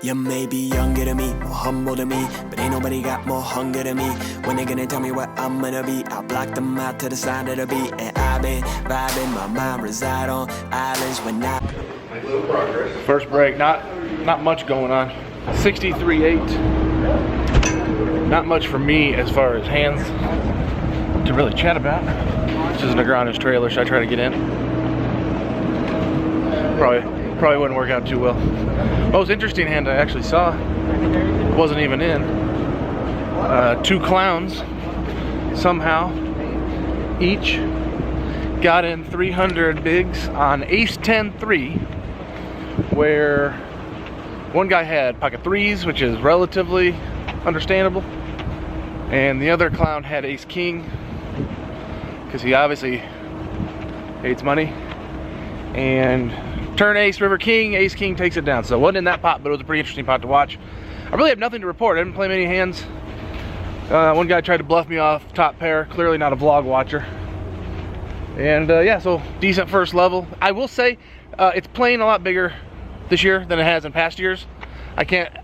You may be younger than me, more humble than me, but ain't nobody got more hunger than me. When they gonna tell me what I'm gonna be, I'll block them out to the side of the beat. And I've been vibing, my mind reside on islands when I... First break, not much going on. 63.8. Not much for me as far as hands to really chat about. This is Negreanu's trailer. Should I try to get in? Probably wouldn't work out too well. Most interesting hand I actually saw wasn't even in. Two clowns somehow each got in 300 bigs on ace 10-3, where one guy had pocket threes, which is relatively understandable, and the other clown had ace king because he obviously hates money, and turn ace, river king, ace king takes it down. So it wasn't in that pot, but it was a pretty interesting pot to watch. I really have nothing to report. I didn't play many hands. One guy tried to bluff me off top pair, clearly not a vlog watcher. And yeah, so decent first level. I will say it's playing a lot bigger this year than it has in past years. I can't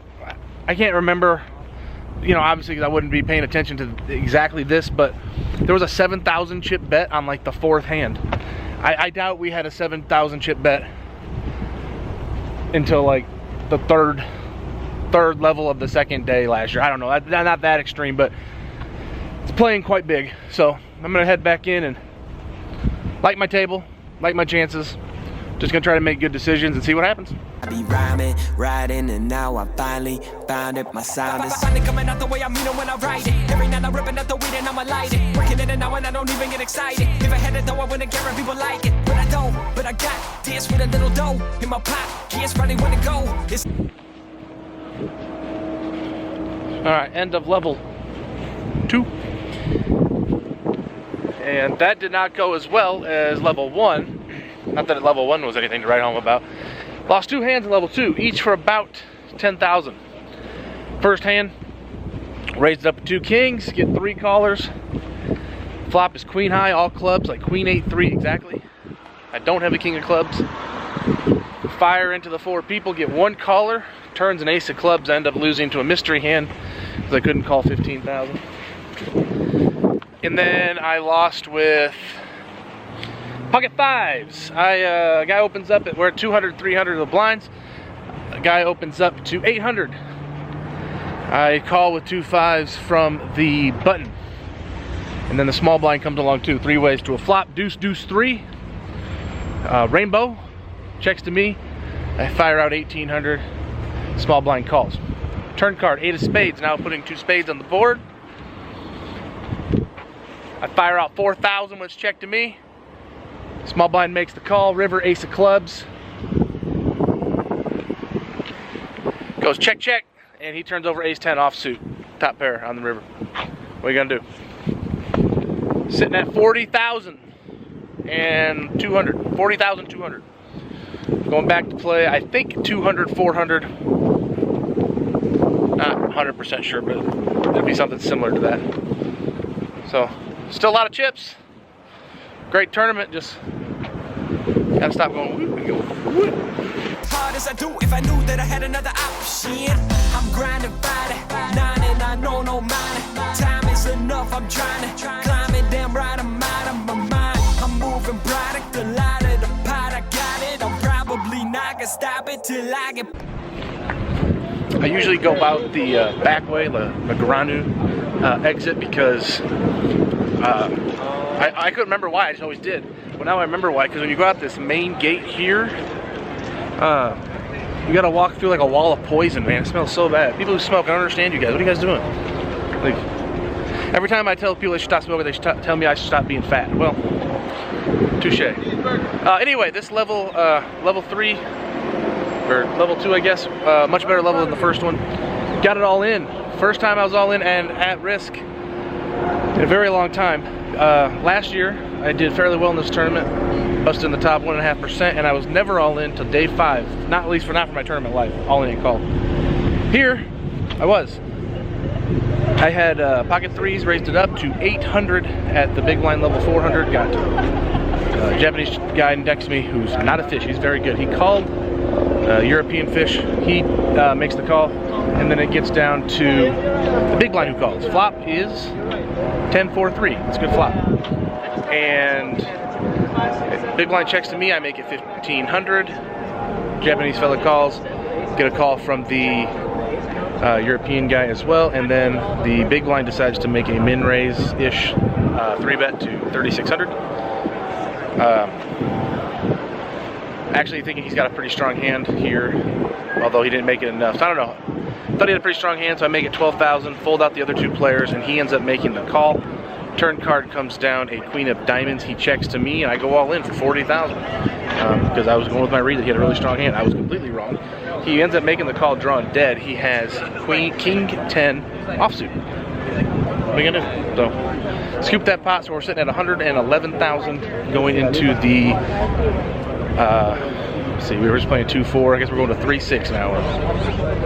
remember, you know, obviously because I wouldn't be paying attention to exactly this, but there was a 7,000 chip bet on like the fourth hand. I doubt we had a 7,000 chip bet until like the third level of the second day last year. I don't know, not that extreme, but it's playing quite big. So I'm gonna head back in and like my table, like my chances. Just gonna try to make good decisions and see what happens. I be rhyming, riding, and now I finally found it. My sound is finally coming out the way I mean it when I write it. Every night I'm ripping out the weed and I'ma light it. Working it now and I don't even get excited. If I had it though, I wouldn't care if people like it. But I don't, but I got this with a little dough in my pocket. Probably where to go. Alright, end of level 2. And that did not go as well as level 1. Not that level 1 was anything to write home about. Lost 2 hands in level 2, each for about 10,000. First hand, raised it up to 2 kings, get 3 callers. Flop is queen high, all clubs, like queen 8-3 exactly. I don't have a king of clubs. Fire into the 4 people, get 1 caller. Turns an ace of clubs, I end up losing to a mystery hand because I couldn't call 15,000. And then I lost with pocket fives. A guy opens up at, we're at 200, 300 of the blinds. A guy opens up to 800. I call with 2 5s from the button. And then the small blind comes along too. 3 ways to a flop. Deuce, deuce, 3. Rainbow checks to me. I fire out 1800. Small blind calls. Turn card, 8 of spades. Now putting 2 spades on the board. I fire out 4,000 when it's checked to me. Small blind makes the call. River, ace of clubs. Goes check, check. And he turns over ace 10 offsuit. Top pair on the river. What are you gonna do? Sitting at 40,000 and 200. 40,200. Going back to play, I think 200, 400. Not 100% sure, but it'd be something similar to that. So, still a lot of chips. Great tournament, just gotta stop going whoop and go whoop. Hard as I do, if I knew that I had another option. I'm grinding Friday, 9 and I know no money. Time is enough, I'm trying to climb it, damn right, I'm out of my mind. I'm moving product, a lot of the pot, I got it. I'm probably not gonna stop it till I get. I usually go out the back way, the Greenbrier exit, because I couldn't remember why, I just always did. But now I remember why, because when you go out this main gate here, you gotta walk through like a wall of poison, man. It smells so bad. People who smoke, I don't understand you guys. What are you guys doing? Like, every time I tell people they should stop smoking, they should tell me I should stop being fat. Well, touche. Anyway, this level 3, or level 2, I guess, much better level than the first one. Got it all in. First time I was all in and at risk in a very long time. Last year, I did fairly well in this tournament, busted in the top 1.5%, and I was never all in till day 5. Not for my tournament life, all in and called. Here, I was. I had pocket threes, raised it up to 800 at the big blind level 400. Got a Japanese guy next to me who's not a fish. He's very good. He called European fish. He makes the call, and then it gets down to the big blind who calls. Flop is 10-4-3. It's a good flop. And big blind checks to me. I make it 1500. Japanese fella calls. Get a call from the European guy as well, and then the big blind decides to make a min raise-ish 3-bet to 3600. Actually thinking he's got a pretty strong hand here, although he didn't make it enough. So I don't know. Thought he had a pretty strong hand, so I make it 12,000, fold out the other two players, and he ends up making the call. Turn card comes down a queen of diamonds. He checks to me, and I go all in for 40,000 because I was going with my read that he had a really strong hand. I was completely wrong. He ends up making the call, drawing dead. He has king 10 offsuit. What are we gonna do? So scoop that pot, so we're sitting at 111,000 going into the let's see, we were just playing 2-4. I guess we're going to 3-6 now, or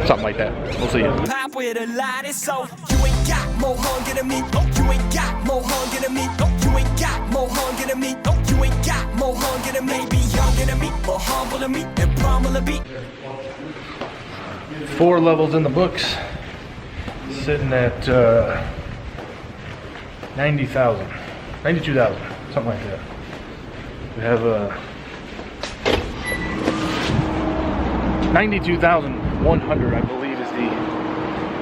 something like that. We'll see. Pop with a light, so you ain't got more hunger than me. Oh, you ain't got more hunger than me. Oh, you ain't got more hunger than me. Oh, you ain't got more hunger than me. Be younger than me, or humble than me, and pummel a beat. 4 levels in the books, sitting at 90,000, 92,000, something like that. We have 92,100, I believe, is the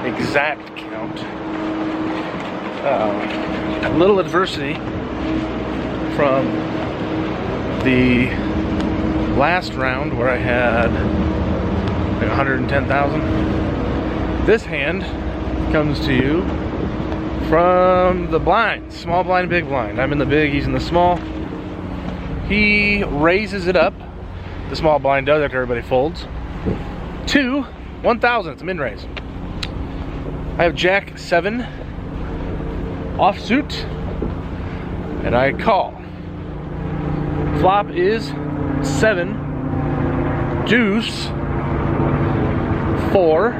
exact count. A little adversity from the last round where I had like 110,000. This hand comes to you from the blinds, small blind, big blind. I'm in the big, he's in the small. He raises it up, the small blind does after everybody folds, to 1,000, it's a min raise. I have Jack 7 offsuit, and I call. Flop is 7 deuce 4.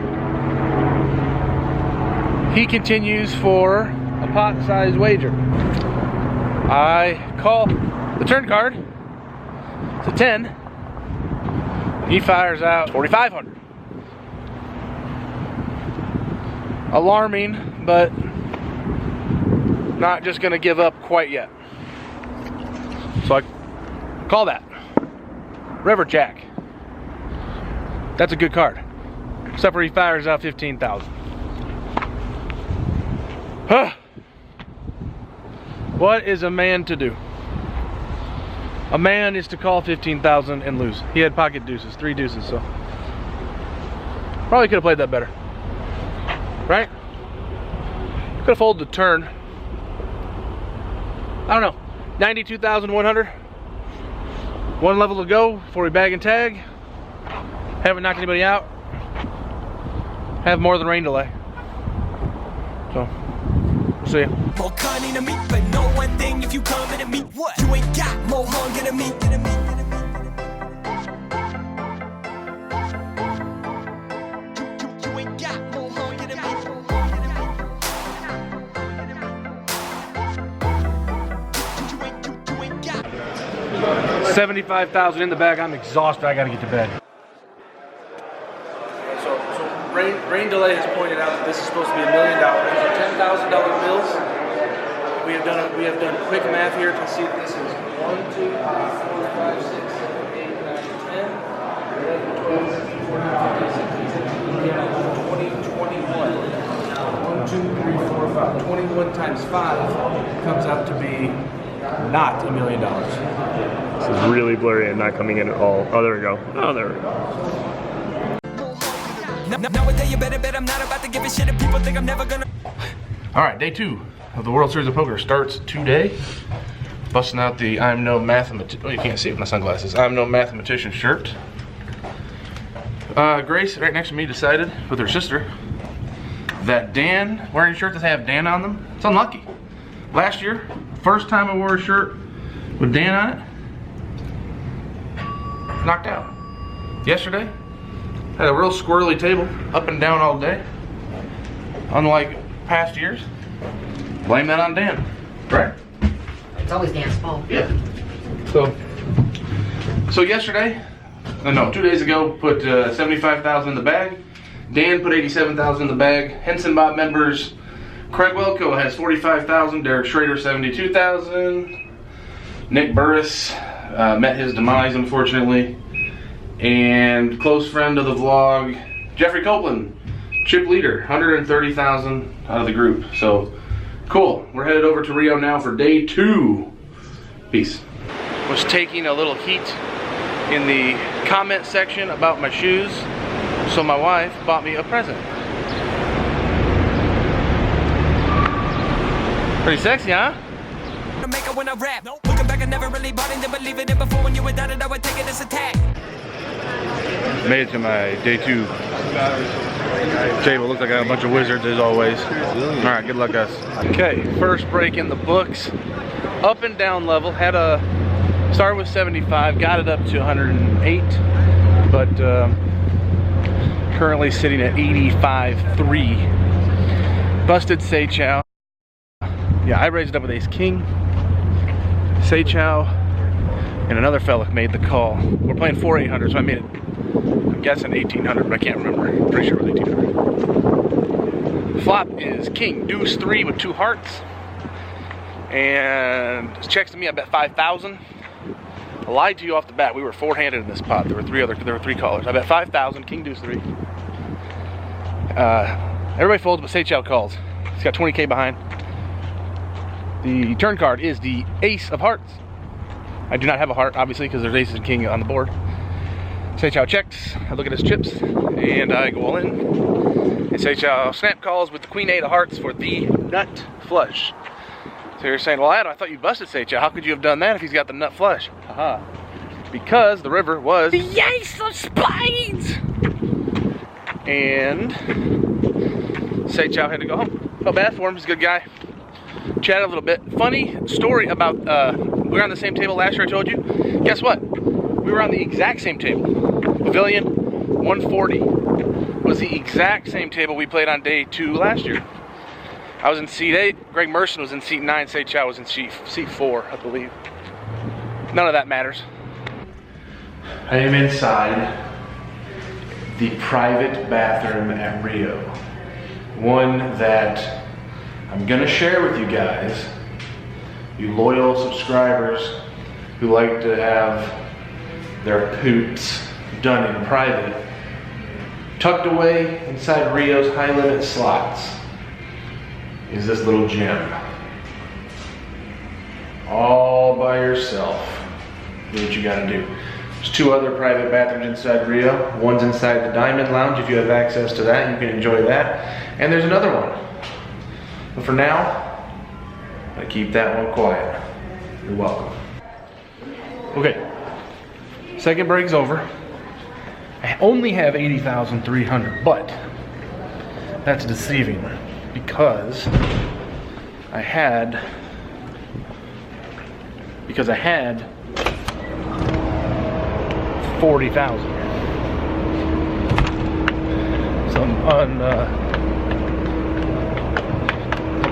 He continues for a pot-sized wager. I call the turn card. It's a 10. He fires out 4,500. Alarming, but not just gonna give up quite yet. So I call that. River Jack. That's a good card. Except for he fires out 15,000. Huh. What is a man to do? A man is to call 15,000 and lose. He had pocket deuces, 3 deuces, so probably could have played that better, right? Could have folded the turn. I don't know. 92,100. 1 level to go before we bag and tag. Haven't knocked anybody out. Have more than rain delay. So we'll see you. More cunning than me, but know one thing: if you coming to me, what? You ain't got more hunger than me. You ain't got more hunger than me. 75,000 in the bag. I'm exhausted. I gotta get to bed. So rain delay has pointed out that this is supposed to be $1 million. These are $10,000 bills. We have done quick math here to see that this is 1, 2, 3, 4, 5, 6, 7, 8, 9, 10, 11, 12, 13, 14, 15, 16, 17, 18, 19, 20, 21. 1, 2, 3, 4, 5. 21 times 5 comes out to be not $1 million. This is really blurry and not coming in at all. Oh, there we go. Oh, there we go. Nowadays you better bet I'm not about to give a shit if people think I'm never gonna. All right, day 2 of the World Series of Poker starts today. Busting out the I'm no mathematician. Oh, you can't see it with my sunglasses. I'm no mathematician shirt. Grace, right next to me, decided with her sister that Dan wearing shirts that have Dan on them, it's unlucky. Last year, first time I wore a shirt with Dan on it, knocked out. Yesterday, had a real squirrely table, up and down all day. Unlike past years, blame that on Dan, right? It's always Dan's fault. Yeah. So yesterday, no, 2 days ago, put 75,000 in the bag. Dan put 87,000 in the bag. Henson Bob members. Craig Welko has 45,000. Derek Schrader 72,000. Nick Burris met his demise, unfortunately. And close friend of the vlog, Jeffrey Copeland, chip leader, 130,000 out of the group. So cool. We're headed over to Rio now for day 2. Peace. Was taking a little heat in the comment section about my shoes, so my wife bought me a present. Pretty sexy, huh? When I rap, looking back, I never really bought it, didn't believe it. And before, when you were down, I would take it as a tag. Made it to my day 2 table. Looks like I got a bunch of wizards as always. Alright, good luck guys. Okay, first break in the books. Up and down level. Had a started with 75, got it up to 108, but currently sitting at 85.3. Busted Seichow. Yeah, I raised it up with Ace King. Seichow and another fella made the call. We're playing 4-800, so I made it, I'm guessing 1800, but I can't remember. I'm pretty sure it was 1800. Flop is King Deuce 3 with 2 hearts. And checks to me, I bet 5,000. I lied to you off the bat. We were 4-handed in this pot. There were 3 callers. I bet 5,000, King Deuce 3. Everybody folds, but Seichow calls. He's got 20K behind. The turn card is the Ace of Hearts. I do not have a heart, obviously, because there's aces and king on the board. Seichow checks. I look at his chips, and I go all in. And Seichow snap calls with the Queen 8 of Hearts for the nut flush. So you're saying, well, Adam, I thought you busted Seichow. How could you have done that if he's got the nut flush? Haha. Because the river was the Ace of Spades! And Seichow had to go home. Felt bad for him. He's a good guy. Chatted a little bit. Funny story about, we were on the same table last year, I told you. Guess what? We were on the exact same table. Pavilion 140 was the exact same table we played on day 2 last year. I was in seat 8, Greg Merson was in seat 9, Seichow was in seat 4, I believe. None of that matters. I am inside the private bathroom at Rio. One that I'm gonna share with you guys, you loyal subscribers who like to have their poops done in private. Tucked away inside Rio's high limit slots is this little gem. All by yourself. Do what you gotta do. There's 2 other private bathrooms inside Rio. One's inside the Diamond Lounge. If you have access to that, you can enjoy that. And there's another one. But for now, I keep that one quiet. You're welcome. Okay, second break's over. I only have 80,300, but that's deceiving because I had 40,000. Some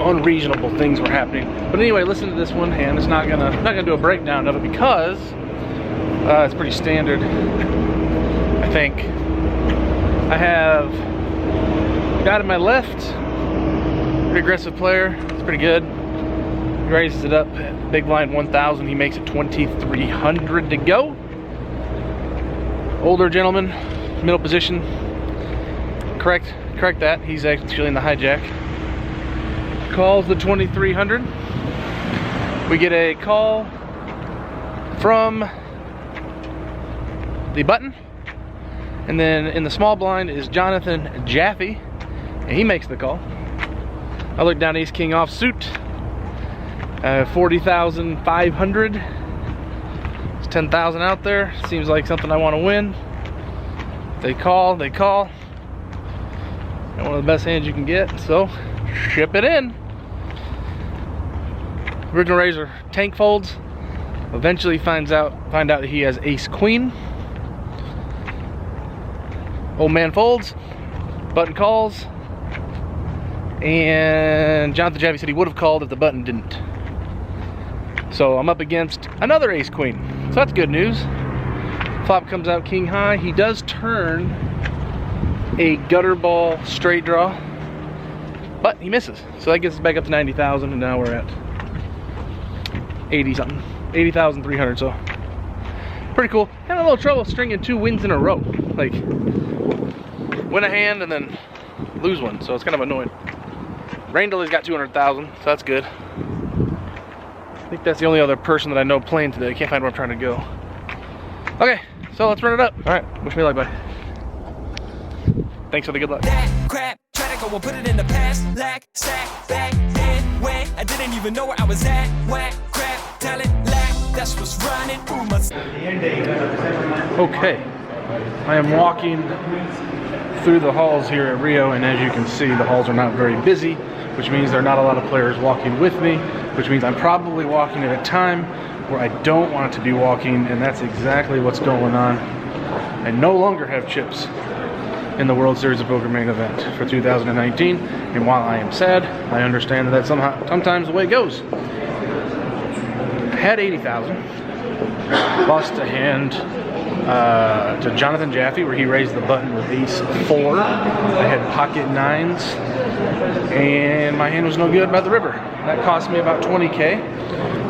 unreasonable things were happening. But anyway, listen to this one hand. It's not gonna do a breakdown of it because it's pretty standard. I think I have got in my left. Pretty aggressive player. It's pretty good. He raises it up. Big blind 1,000. He makes it 2,300 to go. Older gentleman, middle position. Correct that. He's actually in the hijack. Calls the 2,300. We get a call from the button, and then in the small blind is Jonathan Jaffe, and he makes the call. I look down Ace King offsuit, 40,500. It's 10,000 out there. Seems like something I want to win. They call. Got one of the best hands you can get, so ship it in. Original raiser tank folds. Eventually find out that he has ace queen. Old man folds. Button calls. And Jonathan Jaffe said he would have called if the button didn't. So I'm up against another ace queen. So that's good news. Flop comes out king high. He does turn a gutter ball straight draw, but he misses. So that gets us back up to 90,000, and now we're at 80 something, 80,300. So pretty cool. Had a little trouble stringing 2 wins in a row. Like win a hand and then lose one, so it's kind of annoying. Rain Delay's got 200,000, so that's good. I think that's the only other person that I know playing today. I can't find where I'm trying to go. Okay, so let's run it up. All right, wish me luck, buddy. Thanks for the good luck. That crap, try to go and put it in the past. Lack, sack, back then, when I didn't even know where I was at. Whack, crap, talent, lack, that's what's running through my... Okay, I am walking through the halls here at Rio, and as you can see, the halls are not very busy, which means there are not a lot of players walking with me, which means I'm probably walking at a time where I don't want to be walking, and that's exactly what's going on. I no longer have chips in the World Series of Poker main event for 2019, and while I am sad, I understand that that's sometimes the way it goes. I had 80,000, lost a hand to Jonathan Jaffe where he raised the button with ace 4. I had pocket 9s, and my hand was no good by the river. That cost me about 20K,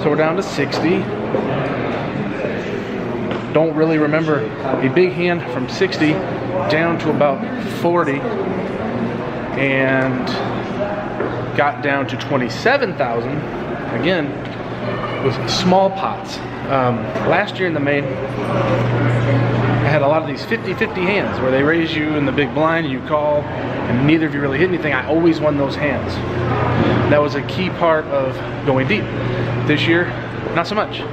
so we're down to 60. Don't really remember a big hand from 60 down to about 40, and got down to 27,000 again with small pots. Last year in the main, I had a lot of these 50-50 hands where they raise you in the big blind, you call, and neither of you really hit anything. I always won those hands. That was a key part of going deep. This year, not so much.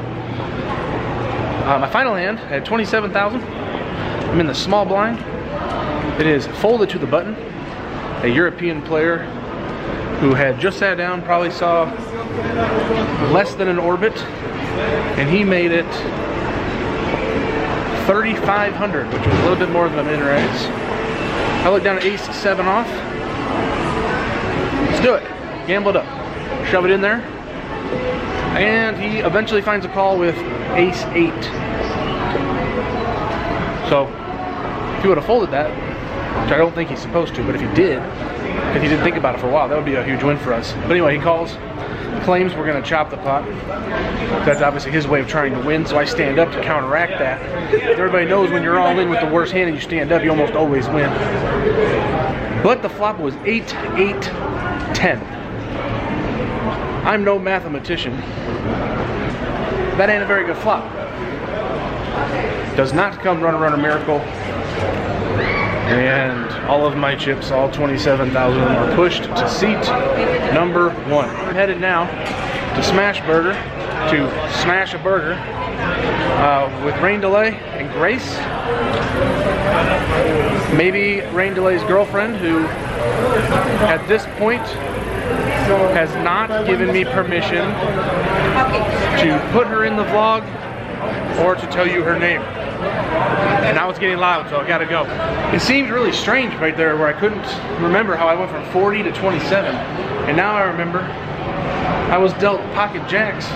My final hand, I had 27,000. I'm in the small blind. It is folded to the button. A European player who had just sat down, probably saw less than an orbit, and he made it 3,500, which was a little bit more than a min raise. I looked down at ace 7 off. Let's do it. Gamble it up. Shove it in there. And he eventually finds a call with ace 8. So if he would have folded that, which I don't think he's supposed to, but if he did, if he didn't think about it for a while, that would be a huge win for us. But anyway, he calls, claims we're going to chop the pot. That's obviously his way of trying to win, so I stand up to counteract that. Everybody knows when you're all in with the worst hand and you stand up, you almost always win. But the flop was 8, 8, 10. I'm no mathematician. That ain't a very good flop. Does not come runner miracle. And all of my chips, all 27,000 are pushed to seat number 1. I'm headed now to Smash Burger to smash a burger with Rain Delay and Grace. Maybe Rain Delay's girlfriend, who at this point has not given me permission to put her in the vlog or to tell you her name. And now it's getting loud, so I gotta go. It seemed really strange right there where I couldn't remember how I went from 40 to 27. And now I remember I was dealt pocket jacks.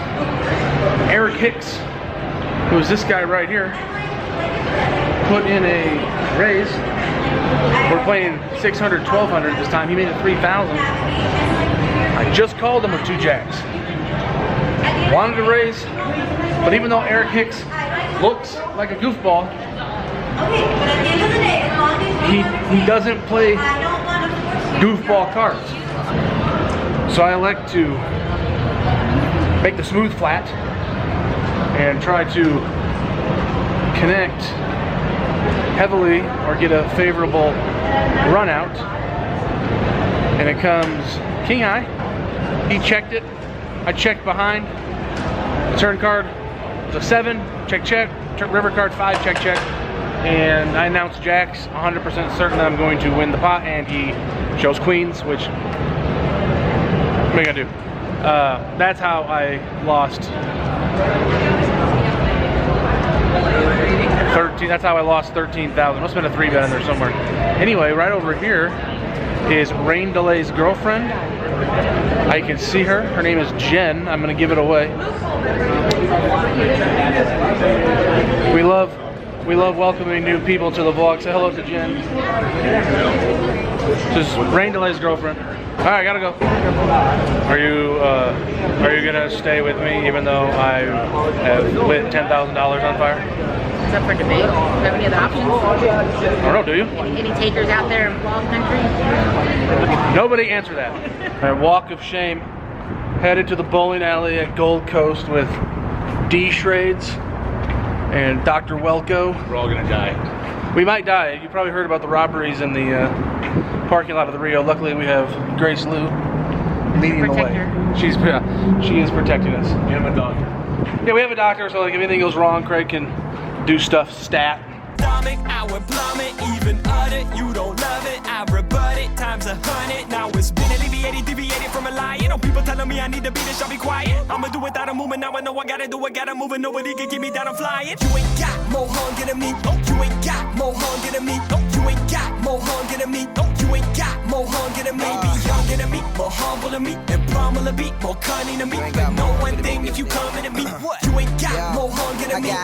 Eric Hicks, who is this guy right here, put in a raise. We're playing 600, 1,200 this time. He made it 3,000. I just called him with 2 jacks. Wanted to raise, but even though Eric Hicks looks like a goofball, he doesn't play goofball cards. So I elect to make the smooth flat and try to connect heavily or get a favorable run out. And it comes king high. He checked it. I checked behind. The turn card was a 7. Check, check. River card 5. Check, check. And I announced jacks. 100% certain that I'm going to win the pot. And he shows queens, which what am I gonna do? That's how I lost 13. That's how I lost 13,000. Must have been a 3-bet in there somewhere. Anyway, right over here is Rain Delay's girlfriend. I can see her. Her name is Jen. I'm gonna give it away. We love We love welcoming new people to the vlog. Say hello to Jen. This is Rain Delay's girlfriend. All right, gotta go. Are you gonna stay with me even though I have lit $10,000 on fire? It's up for debate. Do you have any other options? I don't know, do you? Any takers out there in vlog country? Nobody answer that. All right, walk of shame. Headed to the bowling alley at Gold Coast with D Shrades and Dr. Welko. We're all gonna die. We might die. You probably heard about the robberies in the parking lot of the Rio. Luckily, we have Grace Lou leading the way. She is protecting us. We have a dog. Yeah, we have a doctor, so like if anything goes wrong, Craig can do stuff stat. Stomach, I would plummet, even utter, you don't love it, I rebut it, times 100, now it's been deviated from a lie, you know people telling me I need to be this, I'll be quiet, I'ma do without a movement, now I know I gotta do, I gotta move, and nobody can keep me down, I'm flying, you ain't got more hunger than me, oh, you ain't got more hunger than me, oh, you ain't got more hunger than me, oh, you ain't got more hunger than me, be younger than me, more humble than me, and pummel a beat, more cunning than me, but know one thing, if you coming to me, what, you ain't got more hunger than me.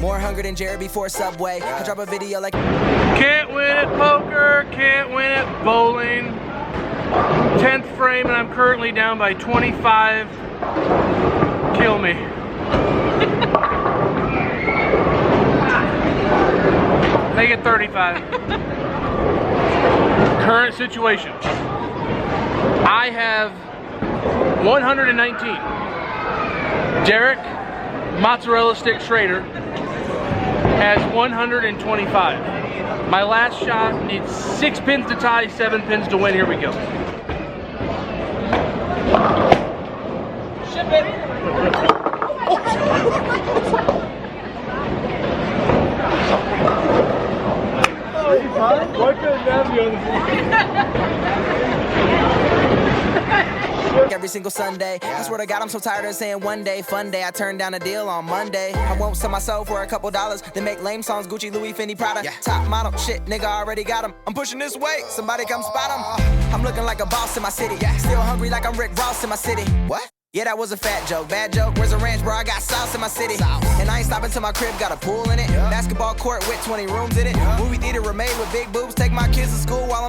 More hunger than Jerry before Subway. I drop a video like Can't win at poker, can't win at bowling. 10th frame and I'm currently down by 25. Kill me. Make it 35. Current situation. I have 119. Derek, mozzarella stick Schrader, has 125. My last shot needs 6 pins to tie, 7 pins to win. Here we go. Ship it. Why couldn't that be on the every single Sunday. I swear to God, I'm so tired of saying one day, fun day. I turned down a deal on Monday. I won't sell myself for a couple dollars. Then make lame songs, Gucci, Louis, Fendi, Prada. Top model, shit, nigga already got him. I'm pushing this way, somebody come spot him. I'm looking like a boss in my city. Still hungry like I'm Rick Ross in my city. What? Yeah, that was a fat joke. Bad joke. Where's the ranch, bro? I got sauce in my city. And I ain't stopping till my crib got a pool in it. Basketball court with 20 rooms in it. Movie theater remade with big boobs. Take my kids to school while I'm